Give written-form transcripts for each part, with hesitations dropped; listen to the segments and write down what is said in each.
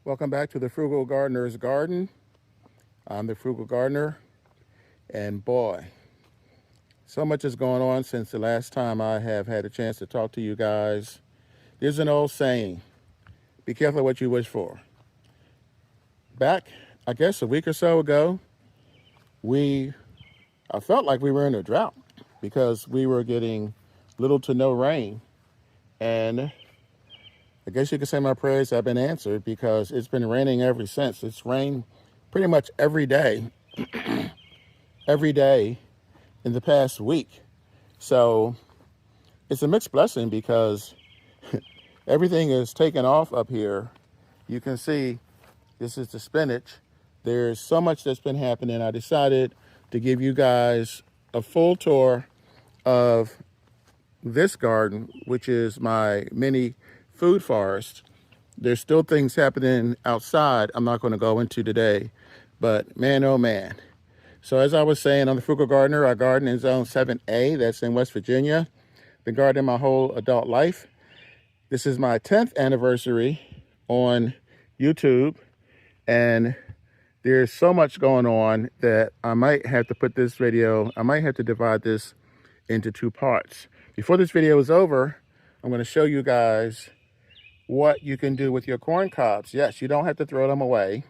Welcome back to the Frugal Gardener's Garden. I'm the Frugal Gardener, and boy, so much is going on since the last time I have had a chance to talk to you guys. There's an old saying, be careful what you wish for. Back, I guess a week or so ago, we I felt like we were in a drought because we were getting little to no rain. And I guess you could say my prayers have been answered because it's been raining ever since. It's rained pretty much every day in the past week. So it's a mixed blessing because everything is taken off up here. You can see this is the spinach. There's so much that's been happening. I decided to give you guys a full tour of this garden, which is my mini food forest. There's still things happening outside I'm not going to go into today, but man, oh man. So as I was saying, I'm the Frugal Gardener. I garden in Zone 7A, that's in West Virginia. Been gardening my whole adult life. This is my 10th anniversary on YouTube, and there's so much going on that I might have to divide this into two parts. Before this video is over, I'm going to show you guys what you can do with your corn cobs. Yes, you don't have to throw them away.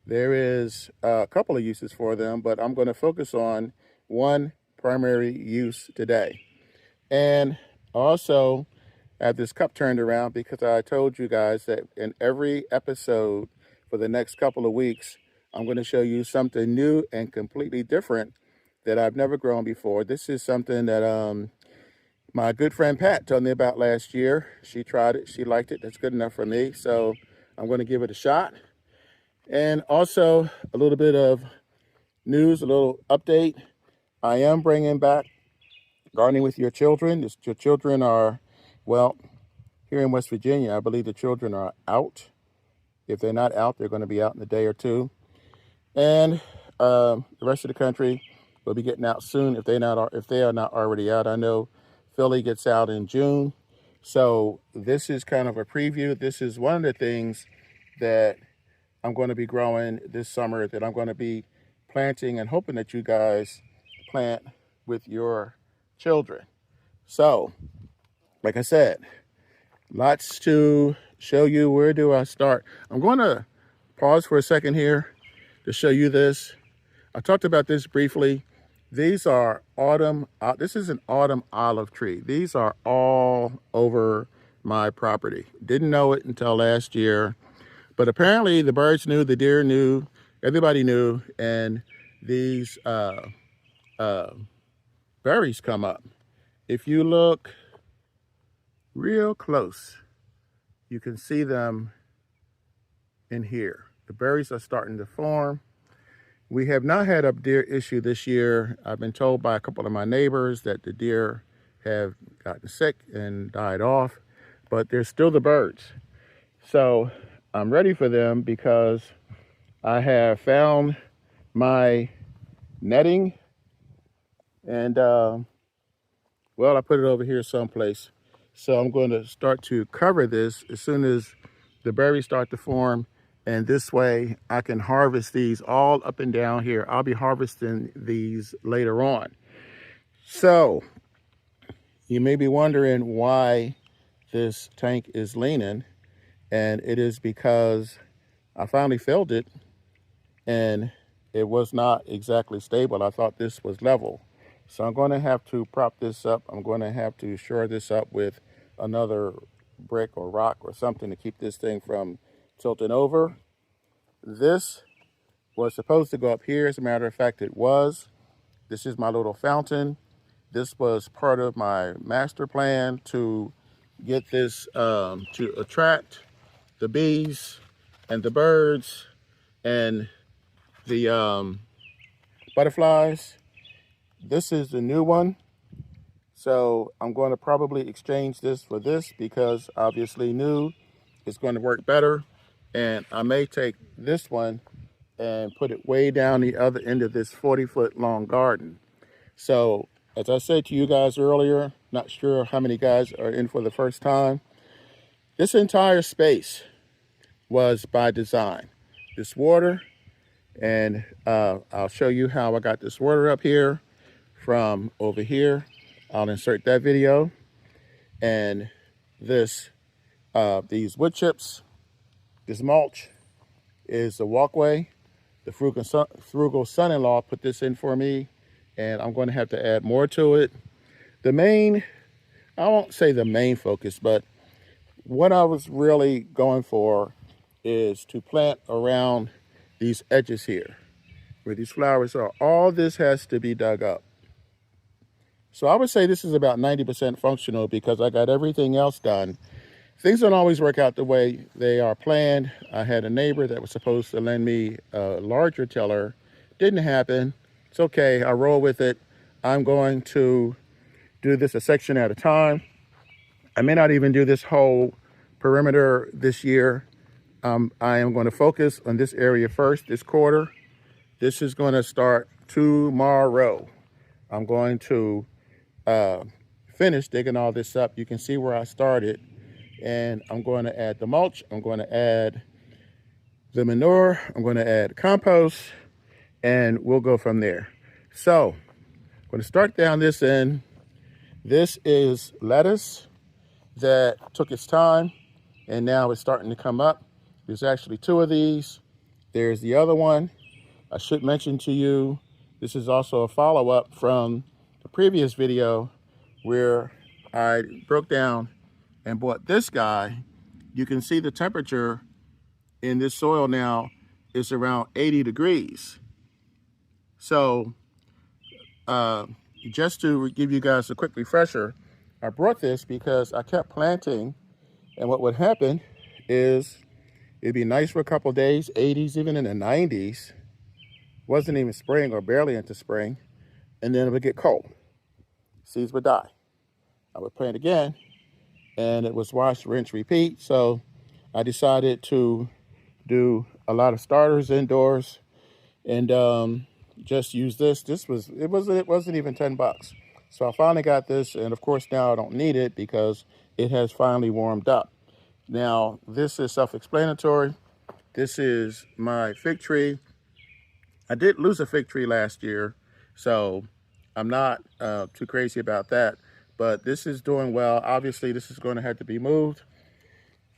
There is a couple of uses for them, but I'm going to focus on one primary use today. And also have this cup turned around because I told you guys that in every episode for the next couple of weeks, I'm going to show you something new and completely different that I've never grown before. This is something that my good friend Pat told me about last year. She tried it. She liked it. That's good enough for me. So I'm going to give it a shot. And also a little bit of news, a little update. I am bringing back gardening with your children. Your children are, well, here in West Virginia, I believe the children are out. If they're not out, they're going to be out in a day or two. And the rest of the country will be getting out soon if they are not already out. I know Philly gets out in June. So this is kind of a preview. This is one of the things that I'm going to be growing this summer, that I'm going to be planting and hoping that you guys plant with your children. So, like I said, lots to show you. Where do I start? I'm going to pause for a second here to show you this. I talked about this briefly. These are this is an autumn olive tree. These are all over my property. Didn't know it until last year. But apparently the birds knew, the deer knew, everybody knew, and these berries come up. If you look real close, you can see them in here. The berries are starting to form. We have not had a deer issue this year. I've been told by a couple of my neighbors that the deer have gotten sick and died off, but there's still the birds. So I'm ready for them because I have found my netting and, well, I put it over here someplace. So I'm going to start to cover this as soon as the berries start to form. And this way I can harvest these all up and down here. I'll be harvesting these later on. So you may be wondering why this tank is leaning. And it is because I finally filled it and it was not exactly stable. I thought this was level. So I'm going to have to prop this up. I'm going to have to shore this up with another brick or rock or something to keep this thing from tilting over. This was supposed to go up here. As a matter of fact, it was. This is my little fountain. This was part of my master plan to get this to attract the bees and the birds and the butterflies. This is the new one. So I'm going to probably exchange this for this because obviously new is going to work better. And I may take this one and put it way down the other end of this 40-foot long garden. So as I said to you guys earlier, not sure how many guys are in for the first time, this entire space was by design. This water, and I'll show you how I got this water up here from over here. I'll insert that video. And this, these wood chips, this mulch is the walkway. The frugal son-in-law put this in for me, and I'm going to have to add more to it. The main, I won't say the main focus, but what I was really going for is to plant around these edges here where these flowers are. All this has to be dug up. So I would say this is about 90% functional because I got everything else done. Things don't always work out the way they are planned. I had a neighbor that was supposed to lend me a larger tiller. Didn't happen. It's okay, I roll with it. I'm going to do this a section at a time. I may not even do this whole perimeter this year. I am going to focus on this area first, this quarter. This is going to start tomorrow. I'm going to finish digging all this up. You can see where I started. And I'm going to add the mulch. I'm going to add the manure. I'm going to add compost. And we'll go from there. So I'm going to start down this end. This is lettuce that took its time. And now it's starting to come up. There's actually 2 of these. There's the other one. I should mention to you, this is also a follow-up from the previous video where I broke down and bought this guy. You can see the temperature in this soil now is around 80 degrees. So just to give you guys a quick refresher, I brought this because I kept planting, and what would happen is it'd be nice for a couple of days, 80s, even in the 90s. Wasn't even spring or barely into spring. And then it would get cold. Seeds would die. I would plant again, and it was wash, rinse, repeat. So I decided to do a lot of starters indoors and just use this. It wasn't even $10. So I finally got this, and of course now I don't need it because it has finally warmed up. Now this is self-explanatory. This is my fig tree. I did lose a fig tree last year, so I'm not too crazy about that. But this is doing well. Obviously, this is going to have to be moved.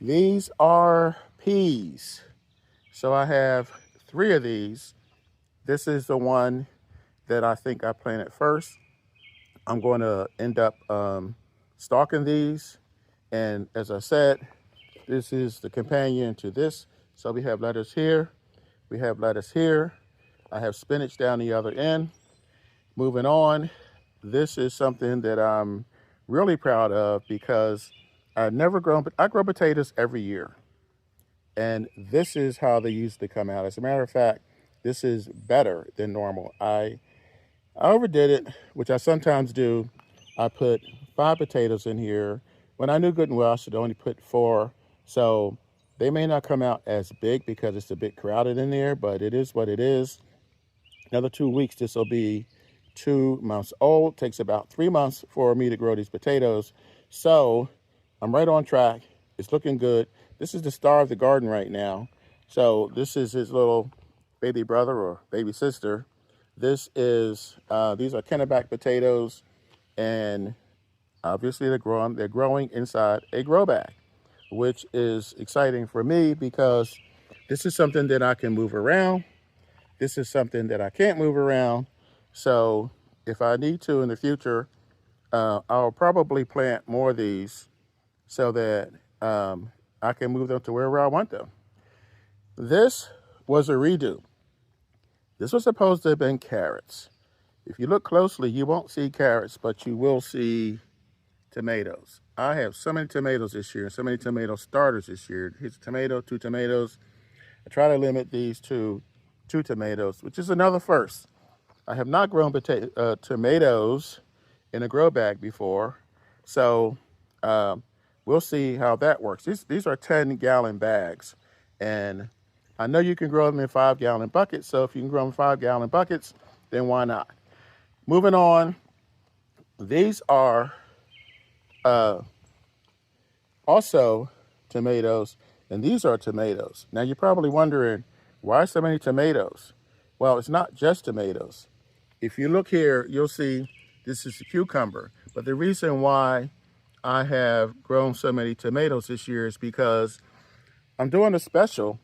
These are peas. So I have 3 of these. This is the one that I think I planted first. I'm going to end up stalking these. And as I said, this is the companion to this. So we have lettuce here. We have lettuce here. I have spinach down the other end. Moving on, this is something that I'm really proud of because I grow potatoes every year. And this is how they usually come out. As a matter of fact, this is better than normal. I overdid it, which I sometimes do. I put 5 potatoes in here when I knew good and well I should only put 4. So they may not come out as big because it's a bit crowded in there, but it is what it is. Another 2 weeks, this will be 2 months old. Takes about 3 months for me to grow these potatoes. So I'm right on track. It's looking good. This is the star of the garden right now. So this is his little baby brother or baby sister. This is, these are Kenneback potatoes, and obviously they're growing inside a grow bag, which is exciting for me because this is something that I can move around. This is something that I can't move around. So if I need to in the future, I'll probably plant more of these so that I can move them to wherever I want them. This was a redo. This was supposed to have been carrots. If you look closely, you won't see carrots, but you will see tomatoes. I have so many tomatoes this year, so many tomato starters this year. Here's a tomato, 2 tomatoes. I try to limit these to 2 tomatoes, which is another first. I have not grown tomatoes in a grow bag before, so we'll see how that works. These are 10-gallon bags, and I know you can grow them in 5-gallon buckets, so if you can grow them in 5-gallon buckets, then why not? Moving on, these are also tomatoes. And these are tomatoes. Now you're probably wondering, why so many tomatoes? Well, it's not just tomatoes. If you look here, you'll see this is a cucumber. But the reason why I have grown so many tomatoes this year is because I'm doing a special,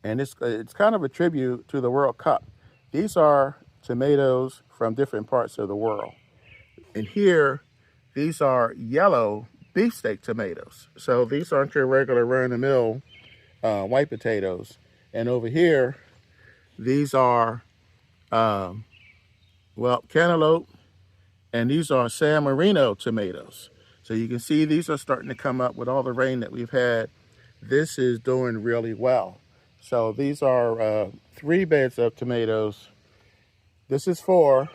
and it's kind of a tribute to the World Cup. These are tomatoes from different parts of the world. And here, these are yellow beefsteak tomatoes. So these aren't your regular run-of-the-mill white potatoes. And over here, these are, well, cantaloupe, and these are San Marino tomatoes. So you can see these are starting to come up with all the rain that we've had. This is doing really well. So these are 3 beds of tomatoes. This is 4,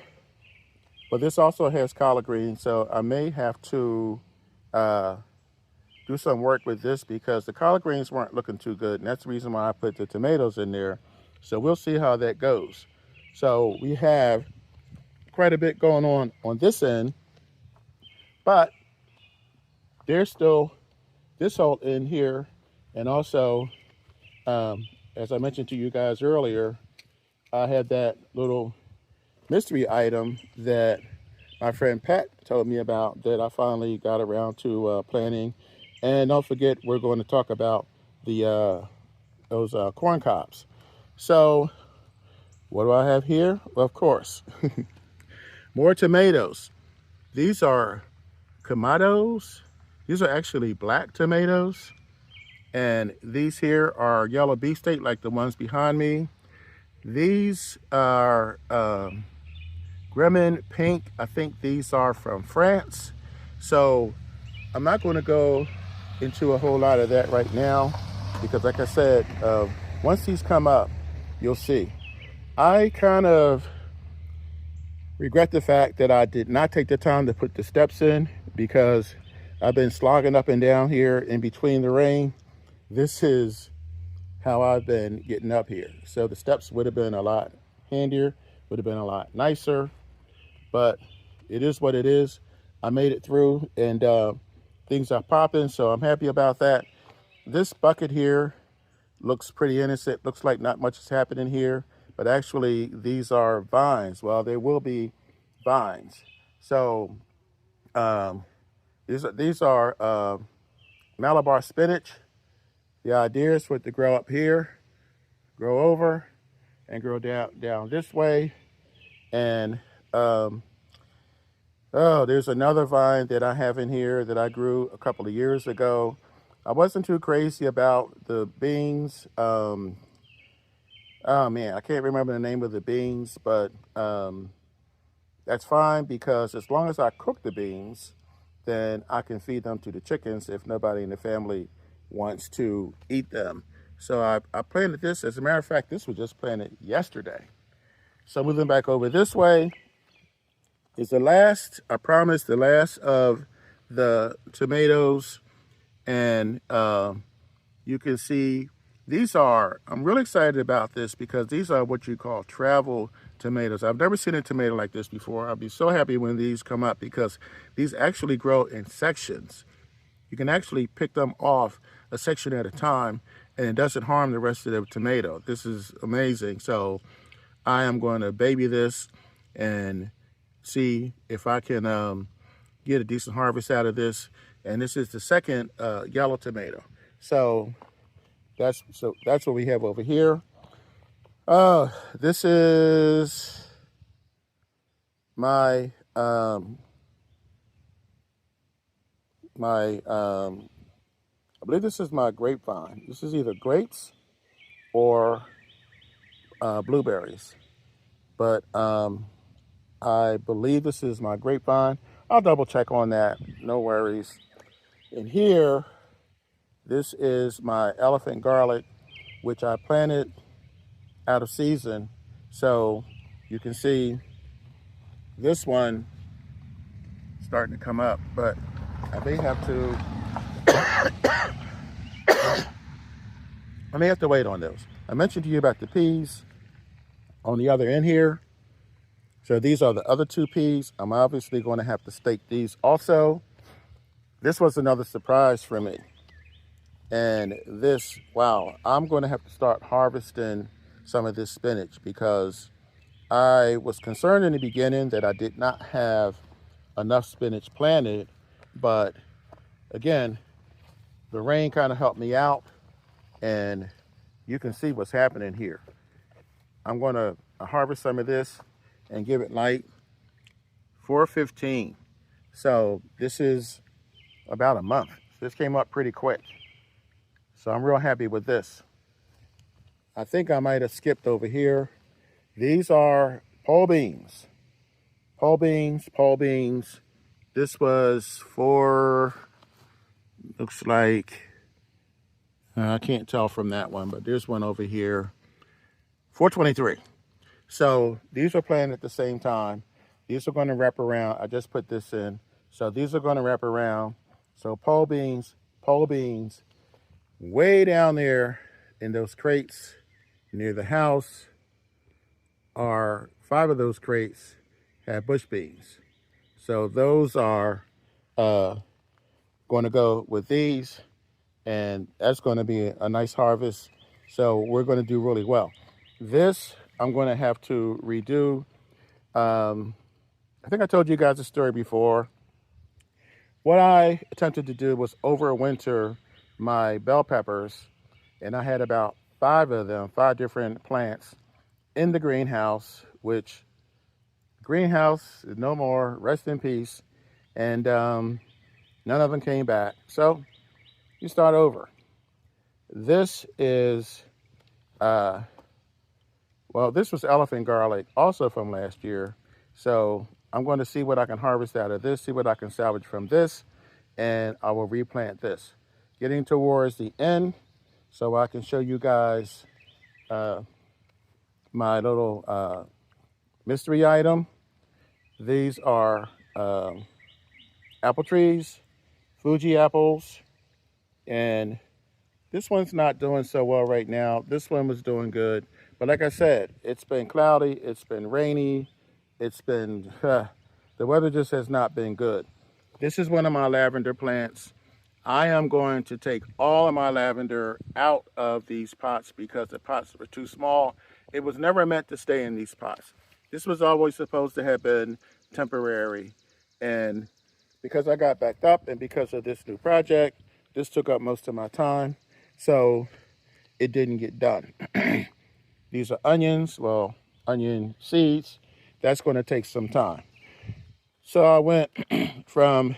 but this also has collard greens. So I may have to do some work with this because the collard greens weren't looking too good. And that's the reason why I put the tomatoes in there. So we'll see how that goes. So we have quite a bit going on this end, but there's still this whole in here. And also, as I mentioned to you guys earlier, I had that little mystery item that my friend Pat told me about that I finally got around to planting. And don't forget, we're going to talk about the those corn cobs. So what do I have here? Well, of course, more tomatoes. These are Kamados. These are actually black tomatoes. And these here are yellow beefsteak like the ones behind me. These are Gremlin pink. I think these are from France. So I'm not going to go into a whole lot of that right now because like I said, once these come up, you'll see. I kind of regret the fact that I did not take the time to put the steps in because I've been slogging up and down here in between the rain. This is how I've been getting up here. So the steps would have been a lot handier, would have been a lot nicer, but it is what it is. I made it through and things are popping, so I'm happy about that. This bucket here looks pretty innocent. Looks like not much is happening here, but actually these are vines. Well, there will be vines. So these are Malabar spinach. The idea is for it to grow up here, grow over, and grow down this way. And oh, there's another vine that I have in here that I grew a couple of years ago. I wasn't too crazy about the beans. Oh man, I can't remember the name of the beans, but that's fine because as long as I cook the beans, then I can feed them to the chickens if nobody in the family wants to eat them. So I planted this. As a matter of fact, this was just planted yesterday. So moving back over this way is the last, I promise, the last of the tomatoes. And you can see these are, I'm really excited about this because these are what you call travel tomatoes. I've never seen a tomato like this before. I'll be so happy when these come up because these actually grow in sections. You can actually pick them off a section at a time and it doesn't harm the rest of the tomato. This is amazing. So I am going to baby this and see if I can get a decent harvest out of this. And this is the second yellow tomato. So that's what we have over here. This is my I believe this is my grapevine. This is either grapes or blueberries, but I believe this is my grapevine. I'll double check on that, no worries. And here, this is my elephant garlic, which I planted out of season. So you can see this one starting to come up, but I may have to, I may have to wait on those. I mentioned to you about the peas on the other end here. So these are the other 2 peas. I'm obviously going to have to stake these also. This was another surprise for me. And this, wow, I'm going to have to start harvesting some of this spinach because I was concerned in the beginning that I did not have enough spinach planted. But again, the rain kind of helped me out, and you can see what's happening here. I'm going to harvest some of this and give it light 4:15. So this is about a month. This came up pretty quick. So I'm real happy with this. I think I might have skipped over here. These are pole beans. Pole beans, pole beans. This was for, looks like, I can't tell from that one, but there's one over here. 423. So these are planted at the same time. These are going to wrap around. I just put this in. So these are going to wrap around. So pole beans, way down there in those crates near the house are 5 of those crates have bush beans. So those are going to go with these, and that's going to be a nice harvest. So we're going to do really well. This I'm going to have to redo. I think I told you guys a story before. What I attempted to do was overwinter my bell peppers, and I had about 5 of them, 5 different plants in the greenhouse, which greenhouse is no more, rest in peace, and none of them came back. So you start over. This is, well, this was elephant garlic, also from last year. So I'm going to see what I can harvest out of this, see what I can salvage from this, and I will replant this. Getting towards the end, so I can show you guys my little mystery item. These are apple trees, Fuji apples, and this one's not doing so well right now. This one was doing good. But like I said, it's been cloudy, it's been rainy, it's been, the weather just has not been good. This is one of my lavender plants. I am going to take all of my lavender out of these pots because the pots were too small. It was never meant to stay in these pots. This was always supposed to have been temporary. And because I got backed up and because of this new project, this took up most of my time. So it didn't get done. These are onions, well, onion seeds. That's going to take some time. So I went from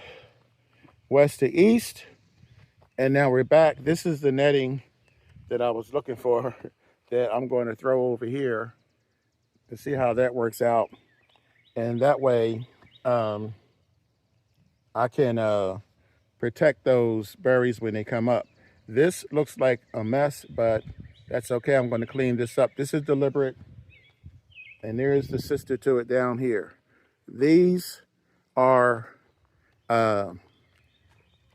west to east, and now we're back. This is the netting that I was looking for that I'm going to throw over here to see how that works out. And that way I can protect those berries when they come up. This looks like a mess, but that's okay. I'm going to clean this up. This is deliberate. And there's the sister to it down here. These are,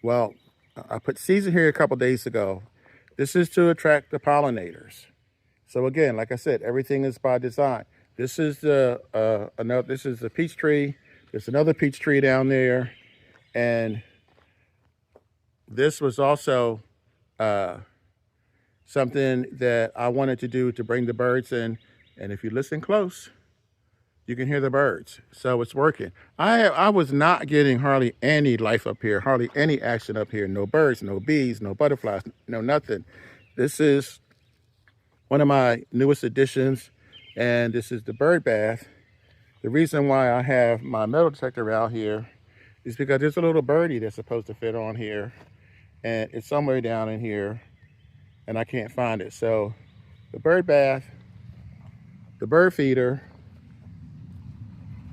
well, I put seeds in here a couple days ago. This is to attract the pollinators. So again, like I said, everything is by design. This is the this is the peach tree. There's another peach tree down there, and this was also something that I wanted to do to bring the birds in. And if you listen close, you can hear the birds. So it's working. I was not getting hardly any life up here, hardly any action up here. No birds, no bees, no butterflies, no nothing. This is one of my newest additions, and this is the bird bath. The reason why I have my metal detector out here is because there's a little birdie that's supposed to fit on here, and it's somewhere down in here, and I can't find it. So the bird bath, the bird feeder,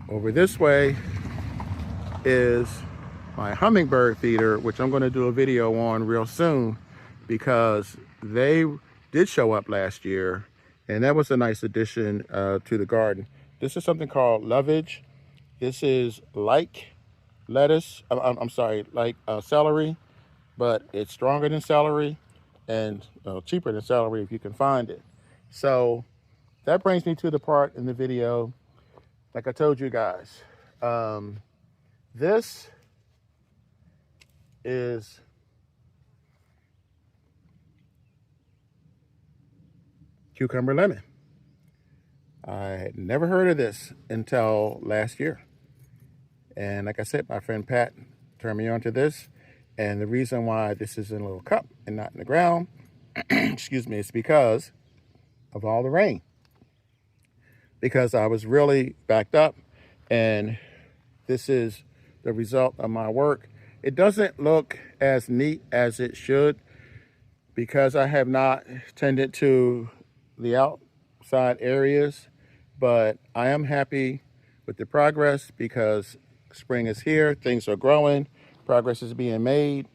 over this way is my hummingbird feeder, which I'm going to do a video on real soon because they did show up last year, and that was a nice addition to the garden. This is something called lovage. This is like lettuce, I'm sorry, like celery, but it's stronger than celery and cheaper than celery if you can find it. So that brings me to the part in the video, like I told you guys, this is cucumber lemon. I had never heard of this until last year. And like I said, my friend Pat turned me on to this. And the reason why this is in a little cup and not in the ground, excuse me, is because of all the rain. Because I was really backed up, and this is the result of my work. It doesn't look as neat as it should because I have not tended to the outside areas, but I am happy with the progress because spring is here, things are growing, progress is being made,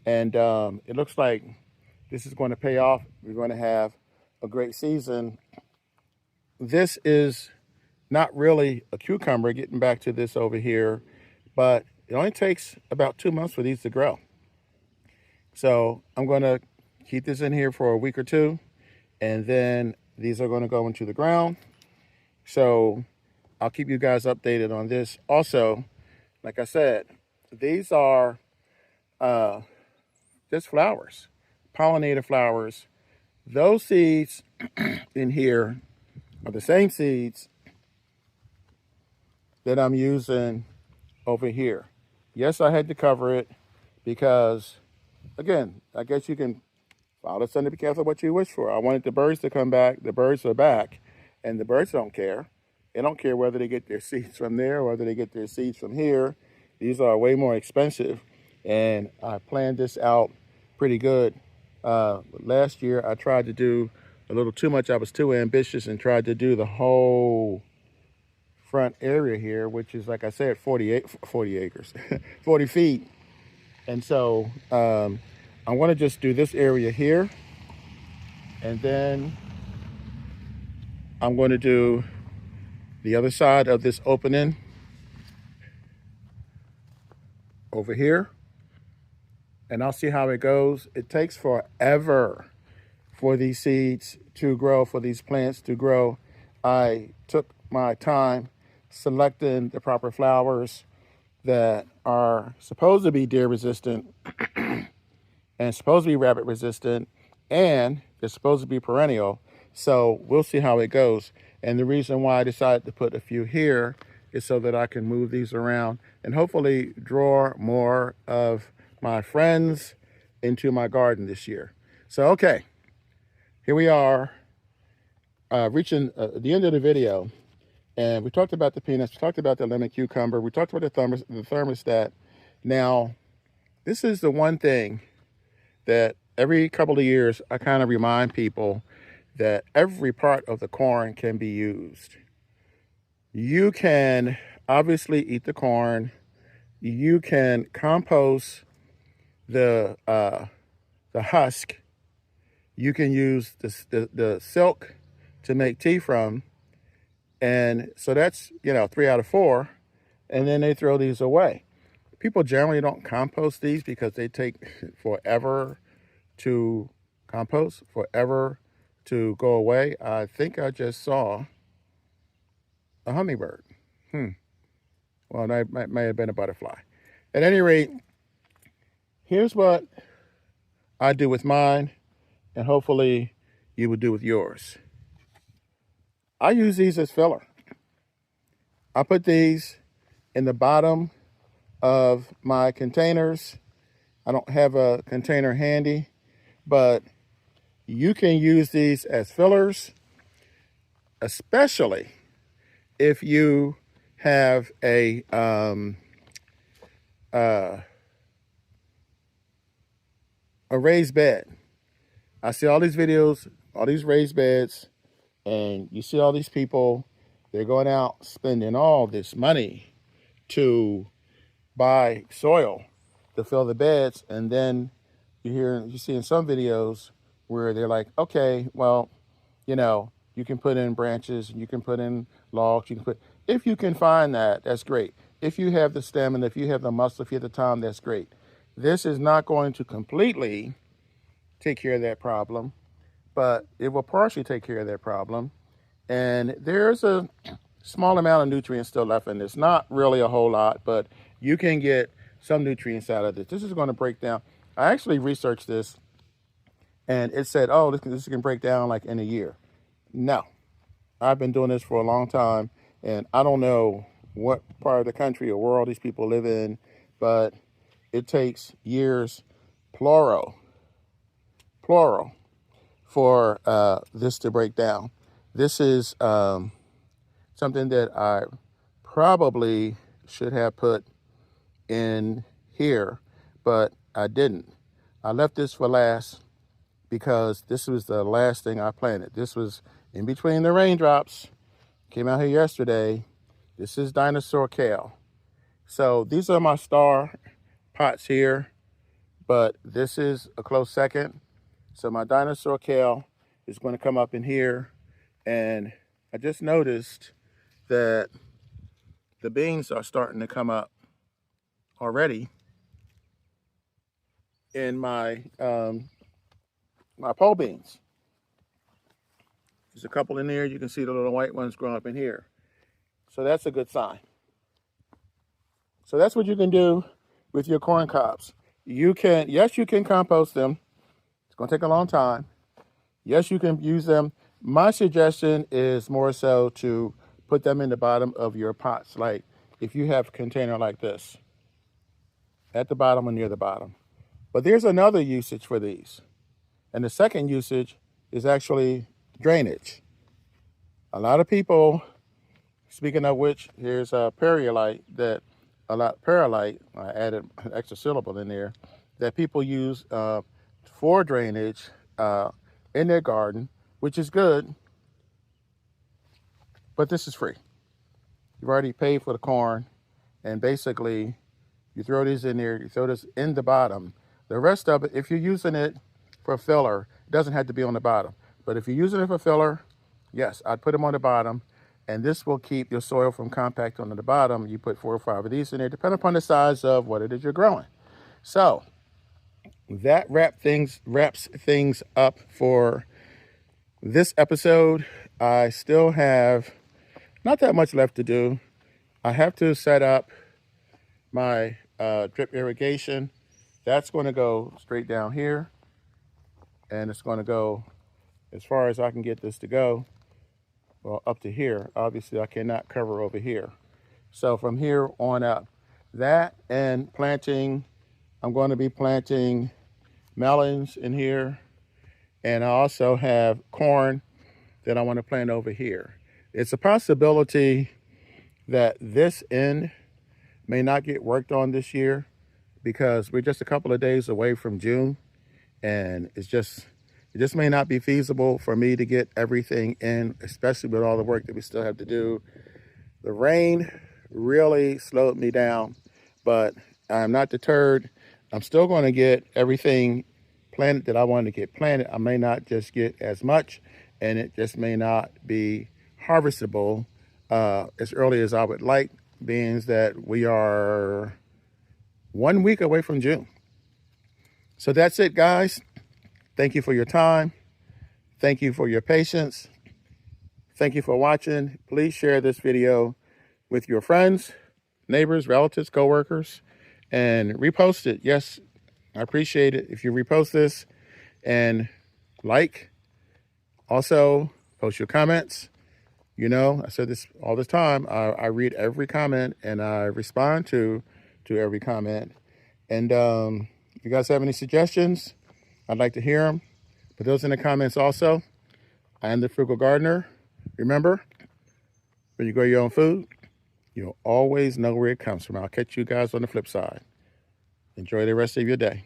and it looks like this is going to pay off. We're going to have a great season. This is not really a cucumber, getting back to this over here, but it only takes about 2 months for these to grow. So I'm going to keep this in here for a week or two, and then these are going to go into the ground. So I'll keep you guys updated on this. Also, like I said, these are just flowers, pollinator flowers. Those seeds in here are the same seeds that I'm using over here. Yes, I had to cover it because, again, I guess you can follow the sun to be careful what you wish for. I wanted the birds to come back. The birds are back, and the birds don't care. They don't care whether they get their seeds from there or whether they get their seeds from here. These are way more expensive, and I planned this out pretty good. Last year, I tried to do a little too much. I was too ambitious and tried to do the whole front area here, which is, like I said, 40 acres, 40 feet. And so I want to just do this area here, and then I'm going to do the other side of this opening over here, and I'll see how it goes. It takes forever for these seeds to grow, for these plants to grow. I took my time selecting the proper flowers that are supposed to be deer resistant and supposed to be rabbit resistant, and they're supposed to be perennial. So we'll see how it goes. And the reason why I decided to put a few here is so that I can move these around and hopefully draw more of my friends into my garden this year. So, okay, here we are reaching the end of the video. And we talked about the peanuts, we talked about the lemon cucumber, we talked about the thermostat. Now, this is the one thing that every couple of years I kind of remind people that every part of the corn can be used. You can obviously eat the corn. You can compost the husk. You can use the silk to make tea from. And so that's, 3 out of 4. And then they throw these away. People generally don't compost these because they take forever to compost, forever to go away. I think I just saw a hummingbird. Well, that may have been a butterfly. At any rate, here's what I do with mine, and hopefully you will do with yours. I use these as filler. I put these in the bottom of my containers. I don't have a container handy, but you can use these as fillers, especially if you have a raised bed. I see all these videos, all these raised beds, and you see all these people, they're going out spending all this money to buy soil to fill the beds, and then you see in some videos where they're like, okay, well, you can put in branches, and you can put in logs, if you can find that, that's great. If you have the stamina, if you have the muscle, if you have the time, that's great. This is not going to completely take care of that problem, but it will partially take care of that problem. And there's a small amount of nutrients still left in this. Not really a whole lot, but you can get some nutrients out of this. This is going to break down. I actually researched this, and it said, oh, this can break down like in a year. No, I've been doing this for a long time, and I don't know what part of the country or world these people live in, but it takes years, plural, for this to break down. This is something that I probably should have put in here, but I didn't. I left this for last because this was the last thing I planted. This was in between the raindrops. Came out here yesterday. This is dinosaur kale. So these are my star pots here, but this is a close second. So my dinosaur kale is going to come up in here, and I just noticed that the beans are starting to come up already in my my pole beans. There's a couple in there. You can see the little white ones growing up in here. So that's a good sign. So that's what you can do with your corn cobs. You can, yes, you can compost them. It's going to take a long time. Yes, you can use them. My suggestion is more so to put them in the bottom of your pots. Like if you have a container like this, at the bottom or near the bottom. But there's another usage for these. And the second usage is actually drainage. A lot of people, speaking of which, here's a perlite I added an extra syllable in there, that people use for drainage in their garden, which is good, but this is free. You've already paid for the corn, and basically you throw these in there, you throw this in the bottom. The rest of it, if you're using it for filler, it doesn't have to be on the bottom. But if you're using it for filler, yes, I'd put them on the bottom, and this will keep your soil from compacting on the bottom. You put 4 or 5 of these in there, depending upon the size of what it is you're growing. So that wraps things up for this episode. I still have not that much left to do. I have to set up my drip irrigation. That's going to go straight down here, and it's going to go as far as I can get this to go. Well, up to here. Obviously, I cannot cover over here. So from here on up, that and planting, I'm going to be planting melons in here. And I also have corn that I want to plant over here. It's a possibility that this end may not get worked on this year because we're just a couple of days away from June, and it just may not be feasible for me to get everything in, especially with all the work that we still have to do. The rain really slowed me down, but I'm not deterred. I'm still going to get everything planted that I want to get planted. I may not just get as much, and it just may not be harvestable as early as I would like, being that we are 1 week away from June. So that's it, guys. Thank you for your time. Thank you for your patience. Thank you for watching. Please share this video with your friends, neighbors, relatives, coworkers, and repost it. Yes, I appreciate it if you repost this and like. Also, post your comments. You know, I said this all the time. I read every comment and I respond to every comment. And if you guys have any suggestions, I'd like to hear them. Put those in the comments also. I am the Frugal Gardener. Remember, when you grow your own food, you'll always know where it comes from. I'll catch you guys on the flip side. Enjoy the rest of your day.